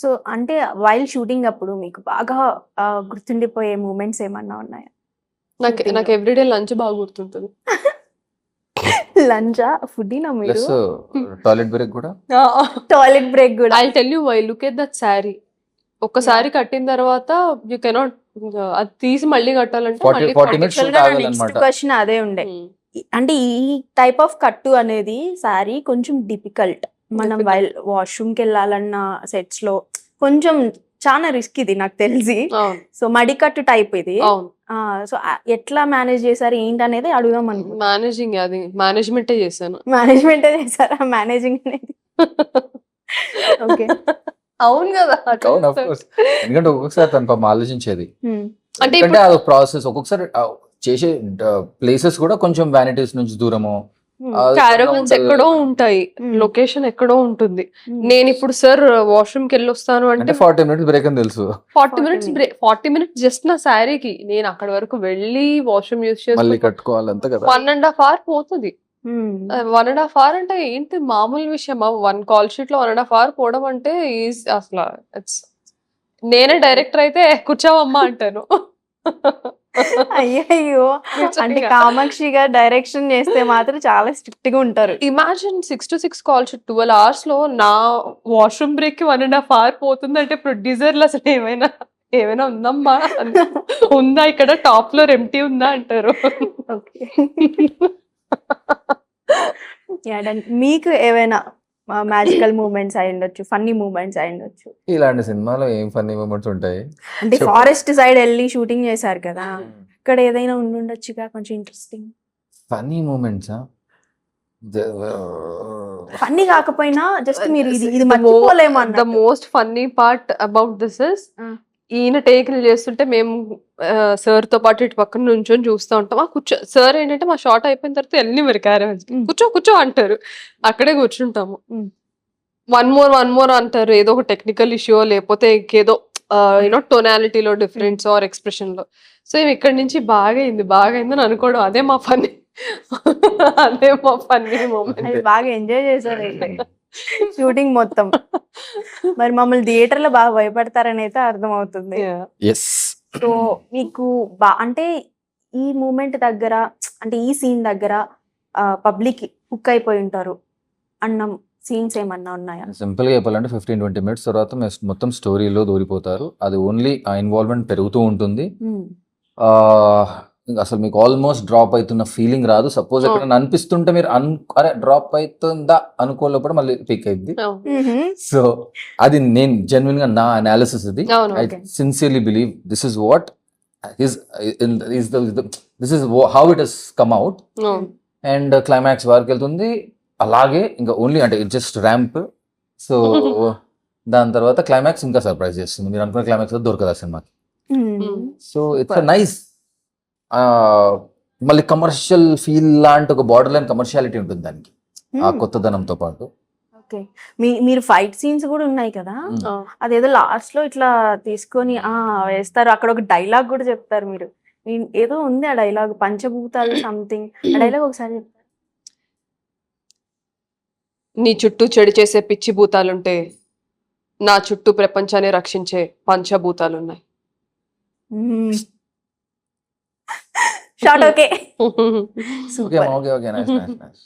So అంటే while shooting అప్పుడు మీకు బాగా గుర్తుండిపోయే మూమెంట్స్ ఏమన్నా ఉన్నాయా? నాకు ఎవ్రీడే లంచ్ బాగా గుర్తుంటుంది. లంచా? ఫుడ్డీనా మీరు? ప్లస్ టాయిలెట్ బ్రేక్ కూడా. టాయిలెట్ బ్రేక్ కూడా. I tell you why, look at that sari. ఒక్కసారి కట్టిన తర్వాత యూ కెనాట్ అది తీసి మళ్ళీ కట్టాలంటే 40 minutes shoot నెక్స్ట్ ఆగాలన్నమాట. క్వశ్చన్ అదే ఉండే. అంటే ఈ టైప్ ఆఫ్ కట్టు అనేది సారీ కొంచెం డిఫికల్ట్. మనం వైల్ వాష్రూమ్కి వెళ్ళాలన్న సెట్స్ లో కొంచెం చాలా రిస్క్ ఇది నాకు తెలిసి. సో మడి కట్టు టైప్ ఇది. సో ఎట్లా మేనేజ్ చేశారు ఏంటి అనేది అడుగుదాం అనుకుంటున్నాను. మేనేజింగ్ అది మేనేజ్మెంటే చేశాను. మేనేజ్మెంటే చేశారా మేనేజింగ్ అనేది? ఓకే. అవును కదా. అవును, of course. ఎందుకంటే ఒక్కొక్కసారి తను పాపం ఆలోచించేది. అంటే అంటే అది ప్రాసెస్. ఒక్కొక్కసారి చేసే ప్లేసెస్ కూడా కొంచెం వ్యానిటీస్ నుంచి దూరము, క్యారవన్స్ ఎక్కడో ఉంటాయి, లొకేషన్ ఎక్కడో ఉంటుంది. నేను ఇప్పుడు సార్ వాష్రూమ్ కి వెళ్ళి వస్తాను అంటే 40 minutes బ్రేక్ అని తెలుసు. 40 minutes జస్ట్ నా శారీకి. నేను అక్కడ వరకు వెళ్ళి వాష్రూమ్ యూజ్ మళ్ళీ చేసి కట్టుకోవాలంతా కదా. 1.5 hours పోతుంది. 1.5 hours అంటే ఏంటి మామూలు విషయమా? 1 call sheet లో 1.5 hours పోవడం అంటే అసలు నేనే డైరెక్టర్ అయితే కూర్చోవమ్మా అంటాను. అయ్యయ్యో, అంటే కామాక్షిగా డైరెక్షన్ చేస్తే మాత్రం చాలా స్ట్రిక్ట్ గా ఉంటారు. Imagine 6 to 6 call sheet 12 hours లో నా వాష్రూమ్ బ్రేక్ కి 1.5 hours పోతుంది అంటే ప్రొడ్యూసర్లు అసలు ఏమైనా ఉందమ్మా, ఉందా ఇక్కడ టాప్ ఫ్లోర్ ఎంటీ ఉందా అంటారు. మీకు ఏమైనా మ్యాజికల్ మూమెంట్స్ అయి ఉండొచ్చు, ఫన్నీ మూమెంట్స్ అయి ఉండొచ్చు. ఇలాంటి సినిమాలో ఏం ఫన్నీ మూమెంట్స్ ఉంటాయి? అంటే ఫారెస్ట్ సైడ్ వెళ్ళి షూటింగ్ చేశారు కదా, ఇక్కడ ఏదైనా ఉండుండొచ్చుగా కొంచెం ఇంట్రెస్టింగ్ ఫన్నీ మూమెంట్స్. ఫన్నీ కాకపోయినా జస్ట్ మీరు ఇది మర్చిపోలేము అన్న. The most funny part about this is, ఈయన టేకులు చేస్తుంటే మేము సార్ తో పాటు ఇటు పక్కన నుంచొని చూస్తూ ఉంటాం. కూర్చో సార్ ఏంటంటే మా షార్ట్ అయిపోయిన తర్వాత వెళ్ళి మరి క్యారవన్స్ కూర్చో అంటారు, అక్కడే కూర్చుంటాము. వన్ మోర్ అంటారు, ఏదో ఒక టెక్నికల్ ఇష్యూ లేకపోతే ఇంకేదో యూనో టోనాలిటీలో డిఫరెన్స్ ఆర్ ఎక్స్ప్రెషన్ లో. సో ఇక్కడి నుంచి బాగా అయిందని అనుకోవడం, అదే మా ఫన్నీ మూమెంట్. బాగా ఎంజాయ్ చేశారు షూటింగ్ మొత్తం. మరి మమ్మల్ని థియేటర్ లో బాగా భయపడతారని అయితే అర్థం అవుతుంది. సో మీకు అంటే ఈ మూమెంట్ దగ్గర, అంటే ఈ సీన్ దగ్గర పబ్లిక్ హుక్ అయిపోయి ఉంటారు అన్న సీన్స్ ఏమన్నా ఉన్నాయా? సింపుల్ గా చెప్పాలంటే 15-20 minutes తర్వాత మొత్తం స్టోరీలో దూరిపోతారు. అది ఓన్లీ ఆ ఇన్వాల్వ్మెంట్ పెరుగుతూ ఉంటుంది. అసలు మీకు ఆల్మోస్ట్ డ్రాప్ అవుతున్న ఫీలింగ్ రాదు. సపోజ్ ఎక్కడ అనిపిస్తుంటే మీరు అరే డ్రాప్ అవుతుందా అనుకోలేప్పుడు మళ్ళీ పిక్ అయింది. సో అది నేను జెన్యున్ గా నా అనాలిసిస్ ఇది. I sincerely believe this is what this is how it has come out. And climax వరకు వెళ్తుంది అలాగే, ఇంకా ఓన్లీ అంటే ఇట్ జస్ట్ ర్యాంప్. సో దాని తర్వాత క్లైమాక్స్ ఇంకా సర్ప్రైజ్ చేస్తుంది. మీరు అనుకున్న క్లైమాక్స్ దొరకదు ఆ సినిమాకి. So it's nice. మళ్ళీ కమర్షియల్ ఫీల్ లాంటి ఒక బార్డర్ లైన్ కమర్షియాలిటీ ఉంటుంది దానికి, ఆ కొత్తదనంతో పాటు. ఓకే, మీరు ఫైట్ సీన్స్ కూడా ఉన్నాయి కదా, అదేదో లాస్ట్ లో ఇట్లా తీసుకొని వేస్తారు, అక్కడ ఒక డైలాగ్ కూడా చెప్తారు మీరు. ఏదో ఉంది ఆ డైలాగ్, పంచభూతాలు సంథింగ్. ఆ డైలాగ్ ఒకసారి చెప్తారు. నీ చుట్టూ చెడు చేసే పిచ్చి భూతాలుంటే నా చుట్టూ ప్రపంచాన్ని రక్షించే పంచభూతాలున్నాయి. షార్ట్. ఓకే. Okay, nice.